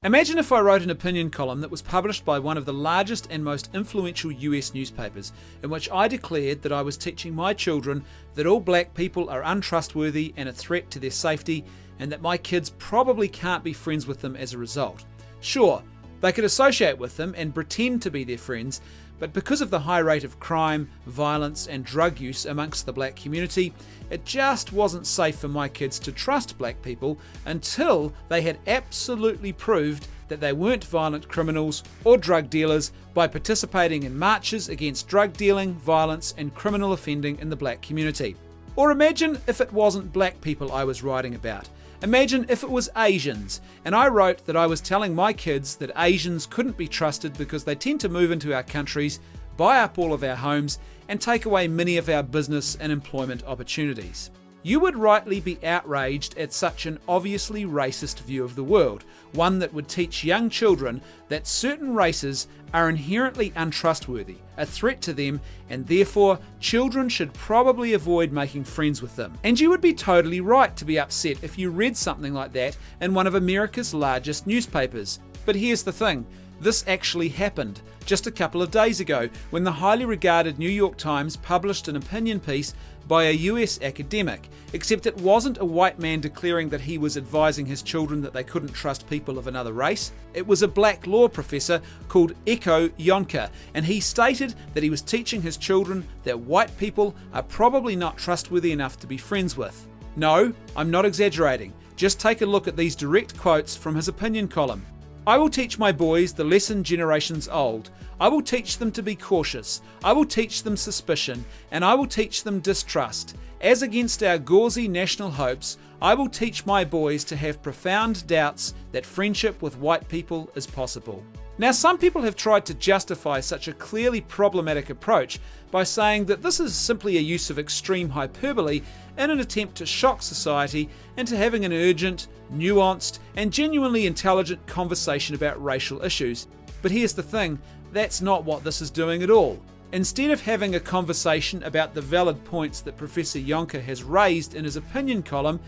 Imagine if I wrote an opinion column that was published by one of the largest and most influential US newspapers, in which I declared that I was teaching my children that all black people are untrustworthy and a threat to their safety, and that my kids probably can't be friends with them as a result. Sure, they could associate with them and pretend to be their friends, but because of the high rate of crime, violence and drug use amongst the black community, it just wasn't safe for my kids to trust black people until they had absolutely proved that they weren't violent criminals or drug dealers by participating in marches against drug dealing, violence and criminal offending in the black community. Or imagine if it wasn't black people I was writing about. Imagine if it was Asians, and I wrote that I was telling my kids that Asians couldn't be trusted because they tend to move into our countries, buy up all of our homes, and take away many of our business and employment opportunities. You would rightly be outraged at such an obviously racist view of the world, one that would teach young children that certain races are inherently untrustworthy, a threat to them, and therefore children should probably avoid making friends with them. And you would be totally right to be upset if you read something like that in one of America's largest newspapers. But here's the thing. This actually happened just a couple of days ago when the highly regarded New York Times published an opinion piece by a US academic, except it wasn't a white man declaring that he was advising his children that they couldn't trust people of another race. It was a black law professor called Enow Yankah, and he stated that he was teaching his children that white people are probably not trustworthy enough to be friends with. No, I'm not exaggerating. Just take a look at these direct quotes from his opinion column. I will teach my boys the lesson generations old. I will teach them to be cautious. I will teach them suspicion, and I will teach them distrust. As against our gauzy national hopes, I will teach my boys to have profound doubts that friendship with white people is possible. Now, some people have tried to justify such a clearly problematic approach by saying that this is simply a use of extreme hyperbole in an attempt to shock society into having an urgent, nuanced, and genuinely intelligent conversation about racial issues. But here's the thing, that's not what this is doing at all. Instead of having a conversation about the valid points that Professor Yankah has raised in his opinion column,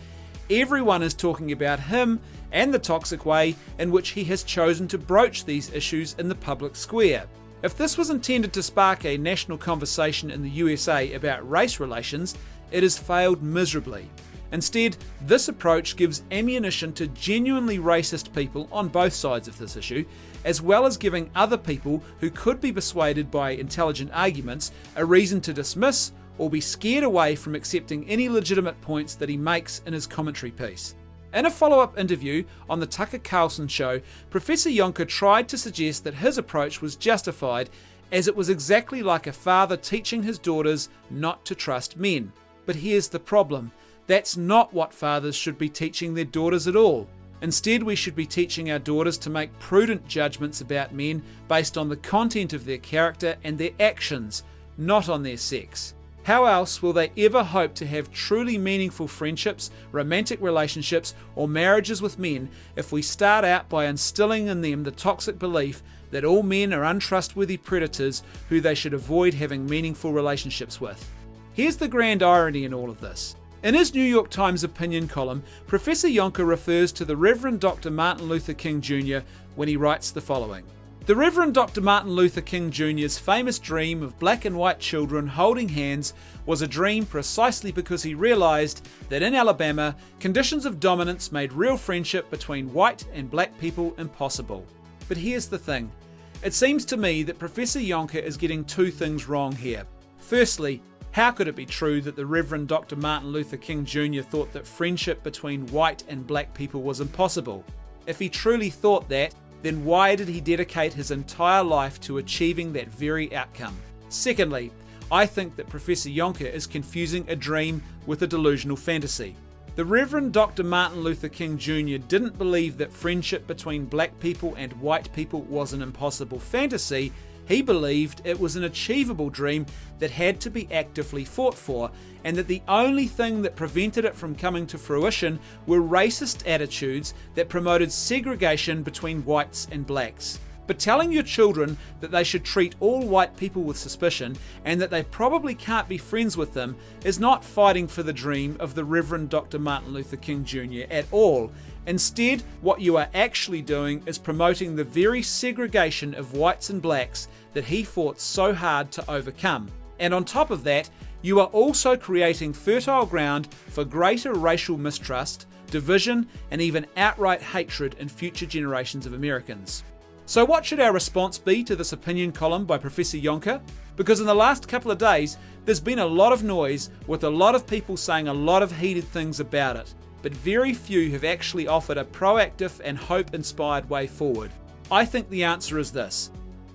everyone is talking about him and the toxic way in which he has chosen to broach these issues in the public square. If this was intended to spark a national conversation in the USA about race relations, it has failed miserably. Instead, this approach gives ammunition to genuinely racist people on both sides of this issue, as well as giving other people who could be persuaded by intelligent arguments a reason to dismiss or be scared away from accepting any legitimate points that he makes in his commentary piece. In a follow-up interview on the Tucker Carlson show, Professor Yankah tried to suggest that his approach was justified as it was exactly like a father teaching his daughters not to trust men. But here's the problem. That's not what fathers should be teaching their daughters at all. Instead, we should be teaching our daughters to make prudent judgments about men based on the content of their character and their actions, not on their sex. How else will they ever hope to have truly meaningful friendships, romantic relationships, or marriages with men if we start out by instilling in them the toxic belief that all men are untrustworthy predators who they should avoid having meaningful relationships with? Here's the grand irony in all of this. In his New York Times opinion column, Professor Yankah refers to the Reverend Dr. Martin Luther King Jr. when he writes the following. The Reverend Dr. Martin Luther King Jr.'s famous dream of black and white children holding hands was a dream precisely because he realized that in Alabama, conditions of dominance made real friendship between white and black people impossible. But here's the thing. It seems to me that Professor Yankah is getting two things wrong here. Firstly, how could it be true that the Reverend Dr. Martin Luther King Jr. thought that friendship between white and black people was impossible? If he truly thought that, then why did he dedicate his entire life to achieving that very outcome? Secondly, I think that Professor Yankah is confusing a dream with a delusional fantasy. The Reverend Dr. Martin Luther King Jr. didn't believe that friendship between black people and white people was an impossible fantasy. He believed it was an achievable dream that had to be actively fought for, and that the only thing that prevented it from coming to fruition were racist attitudes that promoted segregation between whites and blacks. But telling your children that they should treat all white people with suspicion and that they probably can't be friends with them is not fighting for the dream of the Reverend Dr. Martin Luther King Jr. at all. Instead, what you are actually doing is promoting the very segregation of whites and blacks that he fought so hard to overcome. And on top of that, you are also creating fertile ground for greater racial mistrust, division, and even outright hatred in future generations of Americans. So what should our response be to this opinion column by Professor Yankah? Because in the last couple of days, there's been a lot of noise with a lot of people saying a lot of heated things about it, but very few have actually offered a proactive and hope-inspired way forward. I think the answer is this.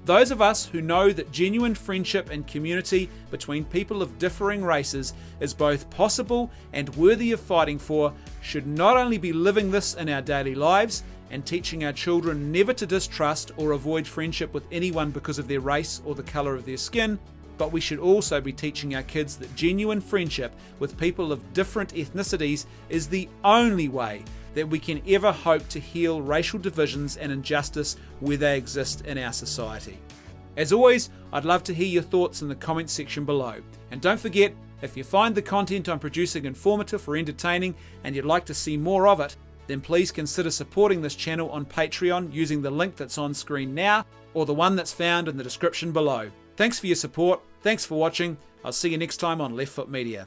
Those of us who know that genuine friendship and community between people of differing races is both possible and worthy of fighting for should not only be living this in our daily lives and teaching our children never to distrust or avoid friendship with anyone because of their race or the colour of their skin, but we should also be teaching our kids that genuine friendship with people of different ethnicities is the only way that we can ever hope to heal racial divisions and injustice where they exist in our society. As always, I'd love to hear your thoughts in the comments section below. And don't forget, if you find the content I'm producing informative or entertaining and you'd like to see more of it, then please consider supporting this channel on Patreon using the link that's on screen now or the one that's found in the description below. Thanks for your support, thanks for watching, I'll see you next time on Left Foot Media.